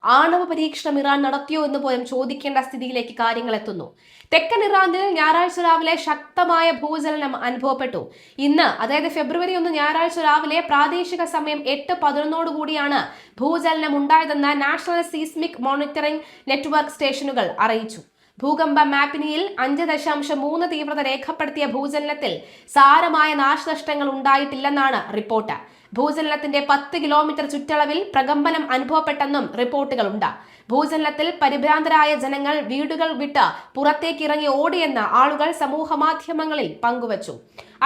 ആണവ പരീക്ഷണം ഇറാൻ നടത്തിയോ എന്ന് പോലും ചോദിക്കേണ്ട സ്ഥിതിയിലേക്ക് കാര്യങ്ങൾ എത്തുന്നു. തെക്കൻ ഇറാനിൽ ഞായറാഴ്ച രാവിലെ ശക്തമായ ഭൂചലനം അനുഭവപ്പെട്ടു. ഇന്ന്, അതായത് ഫെബ്രുവരി 1 ഞായറാഴ്ച രാവിലെ പ്രാദേശിക സമയം 8:11 കൂടിയാണ് ഭൂചലനം ഉണ്ടായതെന്ന് നാഷണൽ സീസ്മിക് മോണിറ്ററിംഗ് നെറ്റ്വർക്ക് സ്റ്റേഷനുകൾ അറിയിച്ചു. ഭൂകമ്പ മാപ്പിനിയിൽ 5.3 തീവ്രത രേഖപ്പെടുത്തിയ ഭൂചലനത്തിൽ സാരമായ നാശനഷ്ടങ്ങൾ ഉണ്ടായിട്ടില്ലെന്നാണ് റിപ്പോർട്ട്. ഭൂചലനത്തിന്റെ 10 കിലോമീറ്റർ ചുറ്റളവിൽ പ്രകമ്പനം അനുഭവപ്പെട്ടെന്നും റിപ്പോർട്ടുകളുണ്ട്. ഭൂചലനത്തിൽ പരിഭ്രാന്തരായ ജനങ്ങൾ വീടുകൾ വിട്ട് പുറത്തേക്കിറങ്ങി ഓടിയെന്ന് ആളുകൾ സമൂഹ മാധ്യമങ്ങളിൽ പങ്കുവച്ചു.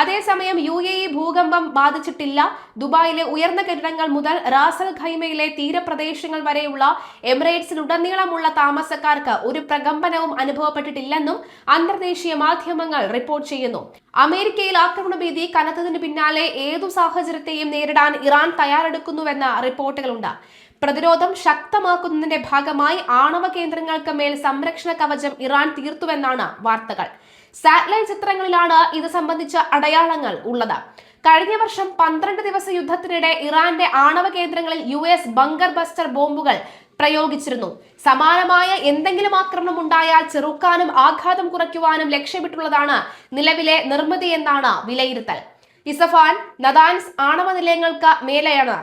അതേസമയം UAE ഭൂകമ്പം ബാധിച്ചിട്ടില്ല. ദുബായിലെ ഉയർന്ന കെട്ടിടങ്ങൾ മുതൽ റാസൽ ഖൈമയിലെ തീരപ്രദേശങ്ങൾ വരെയുള്ള എമിറേറ്റ്സിലുടനീളമുള്ള താമസക്കാർക്ക് ഒരു പ്രകമ്പനവും അനുഭവപ്പെട്ടിട്ടില്ലെന്നും അന്തർദേശീയ മാധ്യമങ്ങൾ റിപ്പോർട്ട് ചെയ്യുന്നു. അമേരിക്കയിൽ ആക്രമണ ഭീതി കനത്തതിന് പിന്നാലെ ഏതു സാഹചര്യത്തെയും നേരിടാൻ ഇറാൻ തയ്യാറെടുക്കുന്നുവെന്ന റിപ്പോർട്ടുകളുണ്ട്. പ്രതിരോധം ശക്തമാക്കുന്നതിന്റെ ഭാഗമായി ആണവ കേന്ദ്രങ്ങൾക്ക് മേൽ സംരക്ഷണ കവചം ഇറാൻ തീർത്തുവെന്നാണ് വാർത്തകൾ. സാറ്റലൈറ്റ് ചിത്രങ്ങളിലാണ് ഇത് സംബന്ധിച്ച അടയാളങ്ങൾ ഉള്ളത്. കഴിഞ്ഞ വർഷം 12 ദിവസ യുദ്ധത്തിനിടെ ഇറാന്റെ ആണവ കേന്ദ്രങ്ങളിൽ US ബങ്കർ ബസ്റ്റർ ബോംബുകൾ പ്രയോഗിച്ചിരുന്നു. സമാനമായ എന്തെങ്കിലും ആക്രമണം ഉണ്ടായാൽ ചെറുക്കാനും ആഘാതം കുറയ്ക്കുവാനും ലക്ഷ്യമിട്ടുള്ളതാണ് നിലവിലെ നിർമ്മിതി എന്നാണ് വിലയിരുത്തൽ. ഇസഫാൻ, നദാൻസ് ആണവ നിലയങ്ങൾക്ക് മേലെയാണ്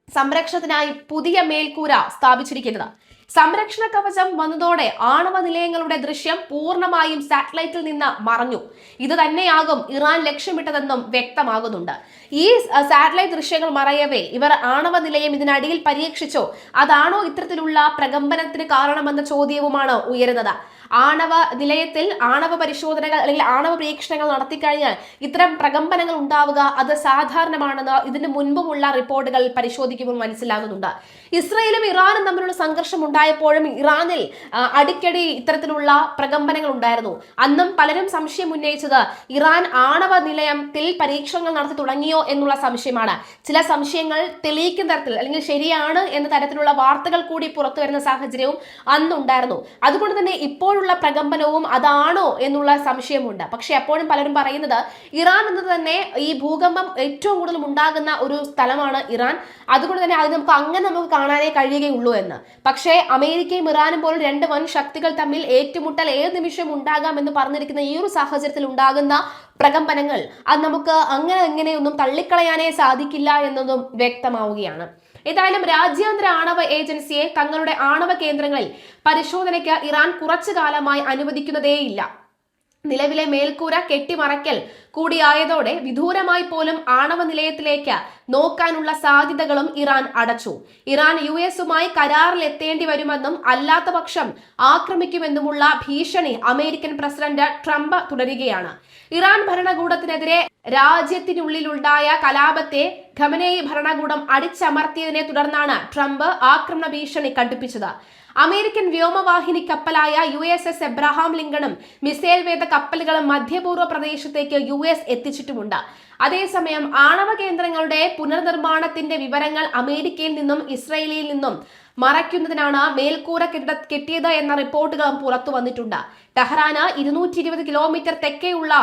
സംരക്ഷണത്തിനായി പുതിയ മേൽക്കൂര സ്ഥാപിച്ചിരിക്കുന്നത്. സംരക്ഷണ കവചം വന്നതോടെ ആണവ നിലയങ്ങളുടെ ദൃശ്യം പൂർണ്ണമായും സാറ്റലൈറ്റിൽ നിന്ന് മറഞ്ഞു. ഇത് തന്നെയാകും ഇറാൻ ലക്ഷ്യമിട്ടതെന്നും വ്യക്തമാകുന്നുണ്ട്. ഈ സാറ്റലൈറ്റ് ദൃശ്യങ്ങൾ മറയവേ ഇവർ ആണവ നിലയം ഇതിനടിയിൽ പരീക്ഷിച്ചോ, അതാണോ ഇത്തരത്തിലുള്ള പ്രകമ്പനത്തിന് കാരണമെന്ന ചോദ്യവുമാണ് ഉയരുന്നത്. ആണവ നിലയത്തിൽ ആണവ പരിശോധനകൾ അല്ലെങ്കിൽ ആണവ പരീക്ഷണങ്ങൾ നടത്തിക്കഴിഞ്ഞാൽ ഇത്തരം പ്രകമ്പനങ്ങൾ ഉണ്ടാവുക അത് സാധാരണമാണെന്ന് ഇതിന് മുൻപുമുള്ള റിപ്പോർട്ടുകൾ പരിശോധിക്കുമ്പോൾ മനസ്സിലാകുന്നുണ്ട്. ഇസ്രയേലും ഇറാനും തമ്മിലുള്ള സംഘർഷം ഉണ്ടായപ്പോഴും ഇറാനിൽ അടിക്കടി ഇത്തരത്തിലുള്ള പ്രകമ്പനങ്ങൾ ഉണ്ടായിരുന്നു. അന്നും പലരും സംശയം ഉന്നയിച്ചത് ഇറാൻ ആണവ നിലയത്തിൽ പരീക്ഷണങ്ങൾ നടത്തി തുടങ്ങിയോ എന്നുള്ള സംശയമാണ്. ചില സംശയങ്ങൾ തെളിയിക്കുന്ന തരത്തിൽ അല്ലെങ്കിൽ ശരിയാണ് എന്ന തരത്തിലുള്ള വാർത്തകൾ കൂടി പുറത്തു വരുന്ന സാഹചര്യവും അന്നുണ്ടായിരുന്നു. അതുകൊണ്ട് തന്നെ ഇപ്പോൾ പ്രകമ്പനവും അതാണോ എന്നുള്ള സംശയമുണ്ട്. പക്ഷെ അപ്പോഴും പലരും പറയുന്നത് ഇറാൻ എന്നത് തന്നെ ഈ ഭൂകമ്പം ഏറ്റവും കൂടുതൽ ഉണ്ടാകുന്ന ഒരു സ്ഥലമാണ് ഇറാൻ. അതുകൊണ്ട് തന്നെ അത് നമുക്ക് കാണാനേ കഴിയുകയുള്ളൂ എന്ന്. പക്ഷേ അമേരിക്കയും ഇറാനും പോലും 2 വൻ ശക്തികൾ തമ്മിൽ ഏറ്റുമുട്ടൽ ഏത് നിമിഷവും ഉണ്ടാകാമെന്ന് പറഞ്ഞിരിക്കുന്ന ഈ ഒരു സാഹചര്യത്തിൽ ഉണ്ടാകുന്ന പ്രകമ്പനങ്ങൾ അത് നമുക്ക് എങ്ങനെയൊന്നും തള്ളിക്കളയാനേ സാധിക്കില്ല എന്നതും വ്യക്തമാവുകയാണ്. ഏതായാലും രാജ്യാന്തര ആണവ ഏജൻസിയെ തങ്ങളുടെ ആണവ കേന്ദ്രങ്ങളിൽ പരിശോധനയ്ക്ക് ഇറാൻ കുറച്ചു കാലമായി അനുവദിക്കുന്നതേയില്ല. നിലവിലെ മേൽക്കൂര കെട്ടിമറയ്ക്കൽ കൂടിയായതോടെ വിദൂരമായി പോലും ആണവ നിലയത്തിലേക്ക് നോക്കാനുള്ള സാധ്യതകളും ഇറാൻ അടച്ചു. ഇറാൻ US-ഉമായി കരാറിൽ എത്തേണ്ടി വരുമെന്നും അല്ലാത്ത പക്ഷം ആക്രമിക്കുമെന്നുമുള്ള ഭീഷണി അമേരിക്കൻ പ്രസിഡന്റ് ട്രംപ് തുടരുകയാണ്. ഇറാൻ ഭരണകൂടത്തിനെതിരെ രാജ്യത്തിനുള്ളിലുണ്ടായ കലാപത്തെ ഖമനേയി ഭരണകൂടം അടിച്ചമർത്തിയതിനെ തുടർന്നാണ് ട്രംപ് ആക്രമണ ഭീഷണി കടുപ്പിച്ചത്. അമേരിക്കൻ വ്യോമവാഹിനി കപ്പലായ USS എബ്രഹാം ലിങ്കണും മിസൈൽ വേദ കപ്പലുകളും മധ്യപൂർവ്വ പ്രദേശത്തേക്ക് US എത്തിച്ചിട്ടുമുണ്ട്. അതേസമയം ആണവ കേന്ദ്രങ്ങളുടെ പുനർനിർമ്മാണത്തിന്റെ വിവരങ്ങൾ അമേരിക്കയിൽ നിന്നും ഇസ്രയേലിൽ നിന്നും മറയ്ക്കുന്നതിനാണ് മേൽക്കൂര കെട്ടിയത് എന്ന റിപ്പോർട്ടുകളും പുറത്തു വന്നിട്ടുണ്ട്. ടെഹ്റാന് 220 കിലോമീറ്റർ തെക്കേയുള്ള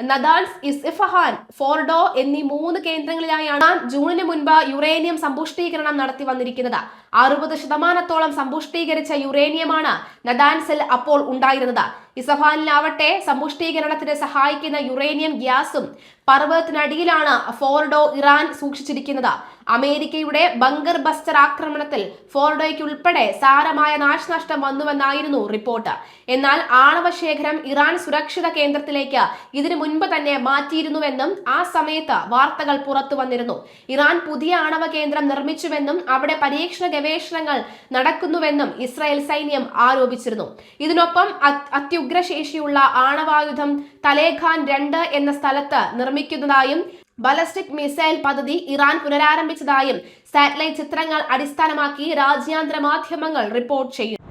നദാൻസ്, ഇസ്ഫഹാൻ, ഫോർഡോ എന്നീ 3 കേന്ദ്രങ്ങളിലായാണ് ജൂണിന് മുൻപ് യുറേനിയം സമ്പുഷ്ടീകരണം നടത്തി വന്നിരിക്കുന്നത്. 60% സമ്പുഷ്ടീകരിച്ച യുറേനിയമാണ് നദാൻസിൽ അപ്പോൾ ഉണ്ടായിരുന്നത്. ഇസ്ഫഹാനിലാവട്ടെ സമ്പുഷ്ടീകരണത്തിന് സഹായിക്കുന്ന യുറേനിയം ഗ്യാസും പർവ്വതത്തിനടിയിലാണ് ഫോർഡോ ഇറാൻ സൂക്ഷിച്ചിരിക്കുന്നത്. അമേരിക്കയുടെ ബങ്കർ ബസ്റ്റർ ആക്രമണത്തിൽ ഫോർഡോയ്ക്ക് ഉൾപ്പെടെ സാരമായ നാശനഷ്ടം വന്നുവെന്നായിരുന്നു റിപ്പോർട്ട്. എന്നാൽ ആണവ ശേഖരം ഇറാൻ സുരക്ഷിത കേന്ദ്രത്തിലേക്ക് ഇതിനു മുൻപ് തന്നെ മാറ്റിയിരുന്നുവെന്നും ആ സമയത്ത് വാർത്തകൾ പുറത്തു വന്നിരുന്നു. ഇറാൻ പുതിയ ആണവ കേന്ദ്രം നിർമ്മിച്ചുവെന്നും അവിടെ പരീക്ഷണ ഗവേഷണങ്ങൾ നടക്കുന്നുവെന്നും ഇസ്രായേൽ സൈന്യം ആരോപിച്ചിരുന്നു. ഇതിനൊപ്പം അത്യുഗ്രശേഷിയുള്ള ആണവായുധം തലേഖാൻ 2 എന്ന സ്ഥലത്ത് നിർമ്മിക്കുന്നതായും ബാലിസ്റ്റിക് മിസൈൽ പദ്ധതി ഇറാൻ പുനരാരംഭിച്ചതായും സാറ്റലൈറ്റ് ചിത്രങ്ങൾ അടിസ്ഥാനമാക്കി രാജ്യാന്തര മാധ്യമങ്ങൾ റിപ്പോർട്ട് ചെയ്യുന്നു.